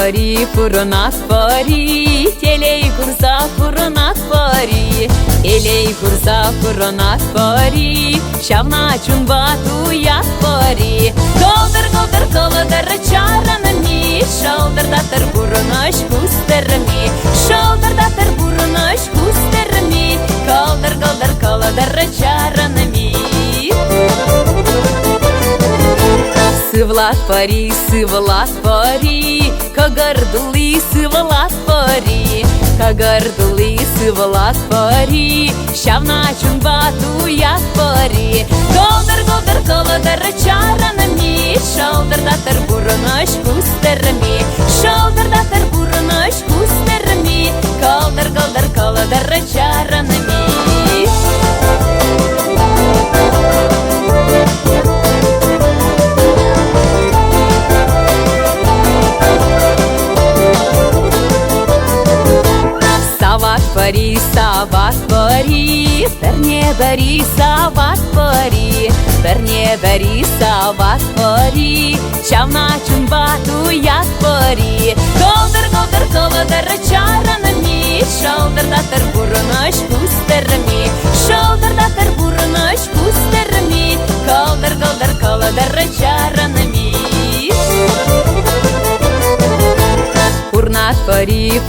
парі, фуронат парі, телей курса фуронат парі, елей курса фуронат парі, шавна чунбату як парі. Колдыр, колдыр, колдыр, чаранами, шалдыр датыр бурныш кустерми, шалдыр датыр бурныш кустерми, колдыр, колдыр, колдыр, чаранами. Сывлат пари, кагардулы сывлат пари, кагардулы сывлат пари, шавна чунбату як пари. Колдыр, колдыр, колдыр, чаранами, шалдыр датыр бурныш кустерми, шалдыр датыр бурныш кустерми, колдыр, колдыр, колдыр, чаранами. Сават пари, перне бери сават пари, перне бери сават пари, шавна чунбату як пари. Колдыр, колдыр, колдыр, чаранами, шалдыр датыр бурныш кустерми, шалдыр датыр бурныш кустерми, колдыр, колдыр, колдыр, чаранами.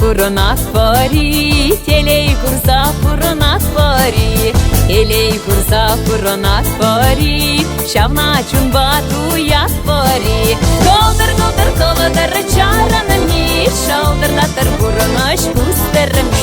Фуронат пари, телей курса фуронат пари, елей курса фуронат пари, шавна чунбату як пари. Колдыр, колдыр, колдыр, чаранами, шалдыр датыр бурныш кустерми,